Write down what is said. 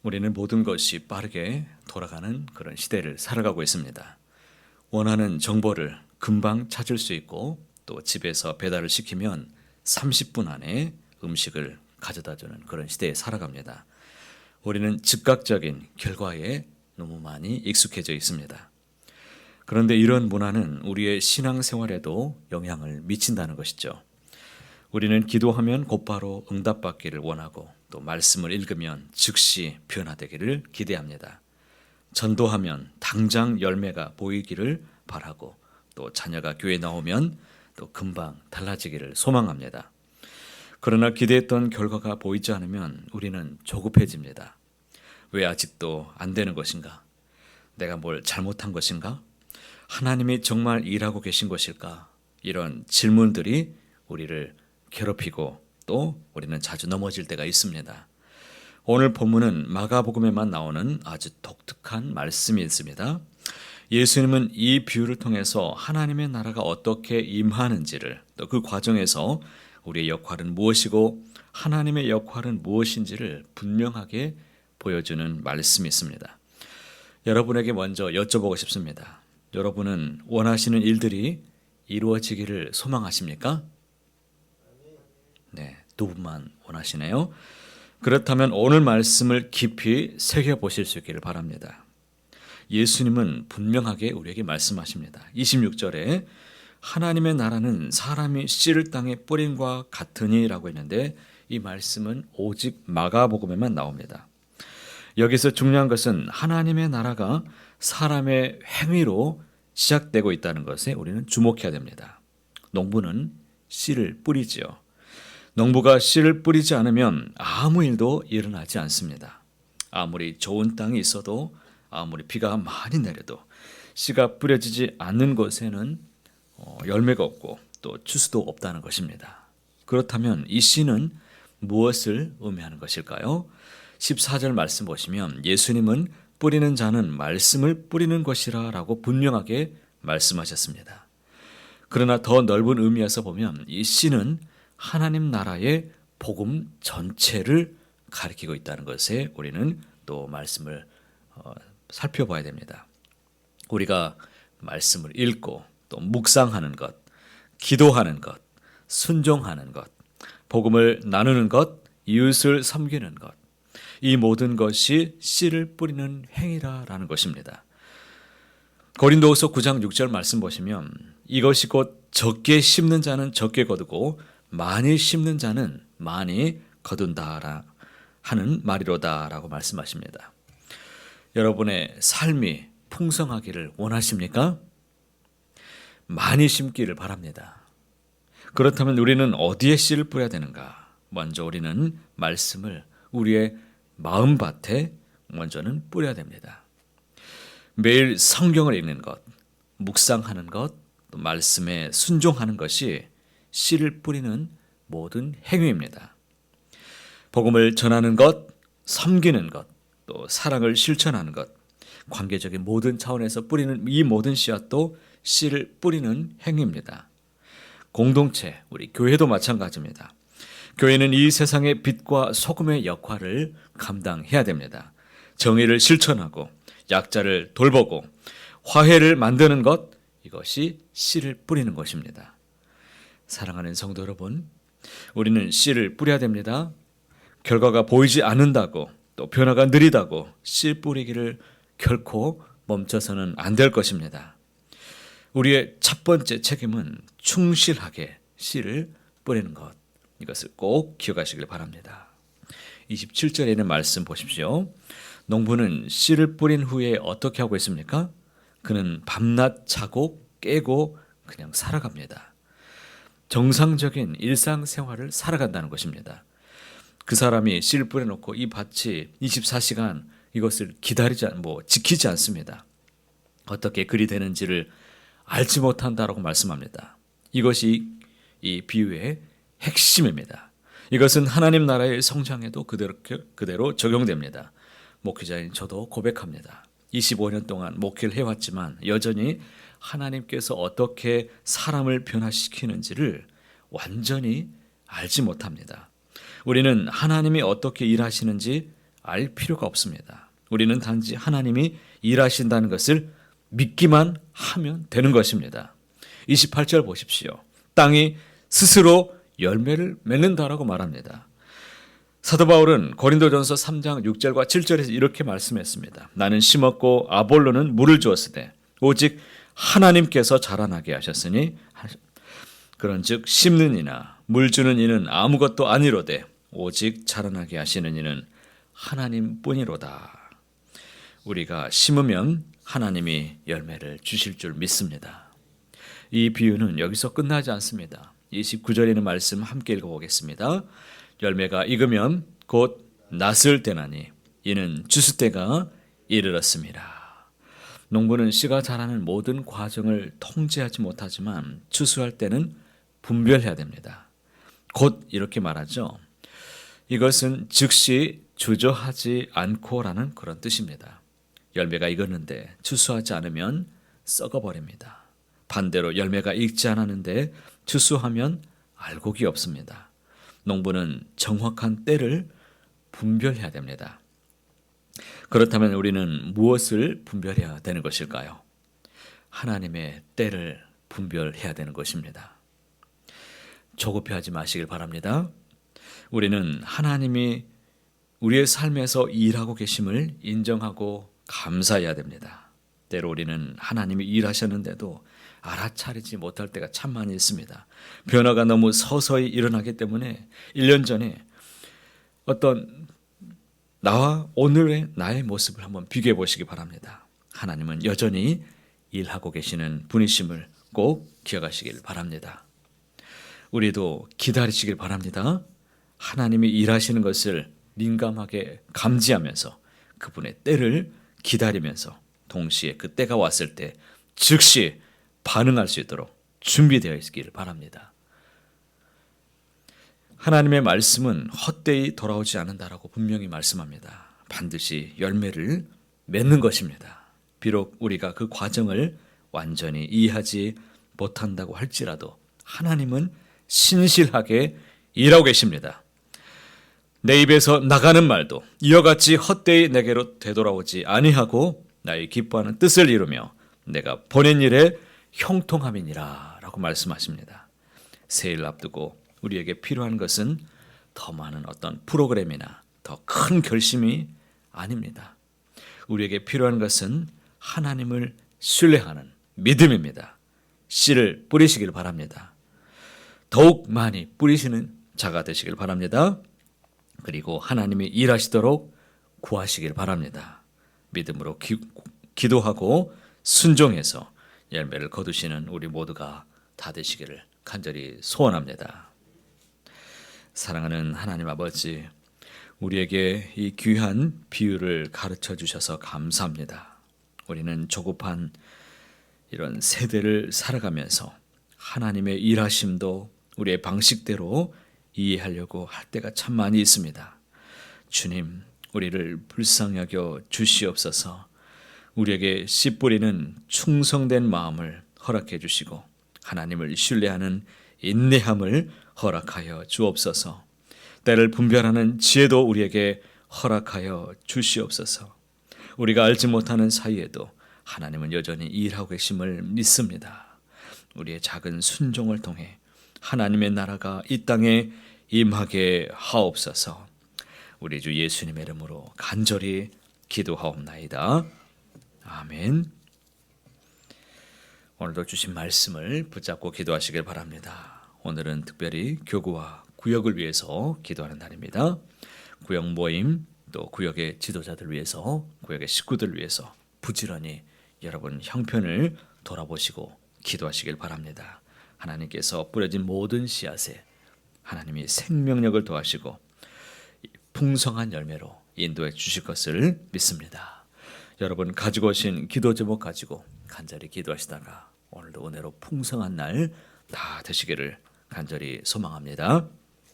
우리는 모든 것이 빠르게 돌아가는 그런 시대를 살아가고 있습니다. 원하는 정보를 금방 찾을 수 있고 또 집에서 배달을 시키면 30분 안에 음식을 가져다 주는 그런 시대에 살아갑니다. 우리는 즉각적인 결과에 너무 많이 익숙해져 있습니다. 그런데 이런 문화는 우리의 신앙생활에도 영향을 미친다는 것이죠. 우리는 기도하면 곧바로 응답받기를 원하고 또 말씀을 읽으면 즉시 변화되기를 기대합니다. 전도하면 당장 열매가 보이기를 바라고 또 자녀가 교회에 나오면 또 금방 달라지기를 소망합니다. 그러나 기대했던 결과가 보이지 않으면 우리는 조급해집니다. 왜 아직도 안 되는 것인가? 내가 뭘 잘못한 것인가? 하나님이 정말 일하고 계신 것일까? 이런 질문들이 우리를 괴롭히고 또 우리는 자주 넘어질 때가 있습니다. 오늘 본문은 마가복음에만 나오는 아주 독특한 말씀이 있습니다. 예수님은 이 비유를 통해서 하나님의 나라가 어떻게 임하는지를 또 그 과정에서 우리의 역할은 무엇이고 하나님의 역할은 무엇인지를 분명하게 보여주는 말씀이 있습니다. 여러분에게 먼저 여쭤보고 싶습니다. 여러분은 원하시는 일들이 이루어지기를 소망하십니까? 네, 두 분만 원하시네요. 그렇다면 오늘 말씀을 깊이 새겨보실 수 있기를 바랍니다. 예수님은 분명하게 우리에게 말씀하십니다. 26절에 하나님의 나라는 사람이 씨를 땅에 뿌림과 같으니 라고 했는데 이 말씀은 오직 마가복음에만 나옵니다. 여기서 중요한 것은 하나님의 나라가 사람의 행위로 시작되고 있다는 것에 우리는 주목해야 됩니다. 농부는 씨를 뿌리지요. 농부가 씨를 뿌리지 않으면 아무 일도 일어나지 않습니다. 아무리 좋은 땅이 있어도 아무리 비가 많이 내려도 씨가 뿌려지지 않는 곳에는 열매가 없고 또 추수도 없다는 것입니다. 그렇다면 이 씨는 무엇을 의미하는 것일까요? 14절 말씀 보시면 예수님은 뿌리는 자는 말씀을 뿌리는 것이라 라고 분명하게 말씀하셨습니다. 그러나 더 넓은 의미에서 보면 이 씨는 하나님 나라의 복음 전체를 가리키고 있다는 것에 우리는 또 말씀을 살펴봐야 됩니다. 우리가 말씀을 읽고 또 묵상하는 것, 기도하는 것, 순종하는 것, 복음을 나누는 것, 이웃을 섬기는 것, 이 모든 것이 씨를 뿌리는 행위라는 것입니다. 고린도후서 9장 6절 말씀 보시면 이것이 곧 적게 심는 자는 적게 거두고 많이 심는 자는 많이 거둔다 하는 말이로다라고 말씀하십니다. 여러분의 삶이 풍성하기를 원하십니까? 많이 심기를 바랍니다. 그렇다면 우리는 어디에 씨를 뿌려야 되는가? 먼저 우리는 말씀을 우리의 마음밭에 먼저는 뿌려야 됩니다. 매일 성경을 읽는 것, 묵상하는 것, 또 말씀에 순종하는 것이 씨를 뿌리는 모든 행위입니다. 복음을 전하는 것, 섬기는 것, 또 사랑을 실천하는 것, 관계적인 모든 차원에서 뿌리는 이 모든 씨앗도 씨를 뿌리는 행위입니다. 공동체, 우리 교회도 마찬가지입니다. 교회는 이 세상의 빛과 소금의 역할을 감당해야 됩니다. 정의를 실천하고 약자를 돌보고 화해를 만드는 것, 이것이 씨를 뿌리는 것입니다. 사랑하는 성도 여러분, 우리는 씨를 뿌려야 됩니다. 결과가 보이지 않는다고 또 변화가 느리다고 씨 뿌리기를 결코 멈춰서는 안 될 것입니다. 우리의 첫 번째 책임은 충실하게 씨를 뿌리는 것. 이것을 꼭 기억하시길 바랍니다. 27절에 있는 말씀 보십시오. 농부는 씨를 뿌린 후에 어떻게 하고 있습니까? 그는 밤낮 자고 깨고 그냥 살아갑니다. 정상적인 일상생활을 살아간다는 것입니다. 그 사람이 씨를 뿌려놓고 이 밭이 24시간 이것을 지키지 않습니다. 어떻게 그리 되는지를 알지 못한다라고 말씀합니다. 이것이 이 비유의 핵심입니다. 이것은 하나님 나라의 성장에도 그대로 적용됩니다. 목회자인 저도 고백합니다. 25년 동안 목회를 해왔지만 여전히 하나님께서 어떻게 사람을 변화시키는지를 완전히 알지 못합니다. 우리는 하나님이 어떻게 일하시는지 알 필요가 없습니다. 우리는 단지 하나님이 일하신다는 것을 믿기만 하면 되는 것입니다. 28절 보십시오. 땅이 스스로 열매를 맺는다라고 말합니다. 사도 바울은 고린도전서 3장 6절과 7절에서 이렇게 말씀했습니다. 나는 심었고 아볼로는 물을 주었으되 오직 하나님께서 자라나게 하셨으니 그런즉 심는 이나 물 주는 이는 아무것도 아니로되 오직 자라나게 하시는 이는 하나님뿐이로다. 우리가 심으면 하나님이 열매를 주실 줄 믿습니다. 이 비유는 여기서 끝나지 않습니다. 29절에 있는 말씀 함께 읽어보겠습니다. 열매가 익으면 곧 낫을 때나니 이는 주스 때가 이르렀습니다. 농부는 씨가 자라는 모든 과정을 통제하지 못하지만 추수할 때는 분별해야 됩니다. 곧 이렇게 말하죠. 이것은 즉시 주저하지 않고라는 그런 뜻입니다. 열매가 익었는데 추수하지 않으면 썩어버립니다. 반대로 열매가 익지 않았는데 추수하면 알곡이 없습니다. 농부는 정확한 때를 분별해야 됩니다. 그렇다면 우리는 무엇을 분별해야 되는 것일까요? 하나님의 때를 분별해야 되는 것입니다. 조급해하지 마시길 바랍니다. 우리는 하나님이 우리의 삶에서 일하고 계심을 인정하고 감사해야 됩니다. 때로 우리는 하나님이 일하셨는데도 알아차리지 못할 때가 참 많이 있습니다. 변화가 너무 서서히 일어나기 때문에 1년 전에 어떤 나와 오늘의 나의 모습을 한번 비교해 보시기 바랍니다. 하나님은 여전히 일하고 계시는 분이심을 꼭 기억하시길 바랍니다. 우리도 기다리시길 바랍니다. 하나님이 일하시는 것을 민감하게 감지하면서 그분의 때를 기다리면서 동시에 그 때가 왔을 때 즉시 반응할 수 있도록 준비되어 있기를 바랍니다. 하나님의 말씀은 헛되이 돌아오지 않는다라고 분명히 말씀합니다. 반드시 열매를 맺는 것입니다. 비록 우리가 그 과정을 완전히 이해하지 못한다고 할지라도 하나님은 신실하게 일하고 계십니다. 내 입에서 나가는 말도 이와 같이 헛되이 내게로 되돌아오지 아니하고 나의 기뻐하는 뜻을 이루며 내가 보낸 일에 형통함이니라 라고 말씀하십니다. 새해를 앞두고 우리에게 필요한 것은 더 많은 어떤 프로그램이나 더 큰 결심이 아닙니다. 우리에게 필요한 것은 하나님을 신뢰하는 믿음입니다. 씨를 뿌리시길 바랍니다. 더욱 많이 뿌리시는 자가 되시길 바랍니다. 그리고 하나님이 일하시도록 구하시길 바랍니다. 믿음으로 기도하고 순종해서 열매를 거두시는 우리 모두가 다 되시기를 간절히 소원합니다. 사랑하는 하나님 아버지, 우리에게 이 귀한 비유를 가르쳐 주셔서 감사합니다. 우리는 조급한 이런 세대를 살아가면서 하나님의 일하심도 우리의 방식대로 이해하려고 할 때가 참 많이 있습니다. 주님, 우리를 불쌍히 여겨 주시옵소서. 우리에게 씨 뿌리는 충성된 마음을 허락해 주시고 하나님을 신뢰하는 인내함을 허락하여 주옵소서. 때를 분별하는 지혜도 우리에게 허락하여 주시옵소서. 우리가 알지 못하는 사이에도 하나님은 여전히 일하고 계심을 믿습니다. 우리의 작은 순종을 통해 하나님의 나라가 이 땅에 임하게 하옵소서. 우리 주 예수님의 이름으로 간절히 기도하옵나이다. 아멘. 오늘도 주신 말씀을 붙잡고 기도하시길 바랍니다. 오늘은 특별히 교구와 구역을 위해서 기도하는 날입니다. 구역 모임 또 구역의 지도자들 위해서, 구역의 식구들 위해서 부지런히 여러분 형편을 돌아보시고 기도하시길 바랍니다. 하나님께서 뿌려진 모든 씨앗에 하나님이 생명력을 더하시고 풍성한 열매로 인도해 주실 것을 믿습니다. 여러분 가지고 오신 기도 제목 가지고 간절히 기도하시다가 오늘도 은혜로 풍성한 날 다 되시기를 간절히 소망합니다.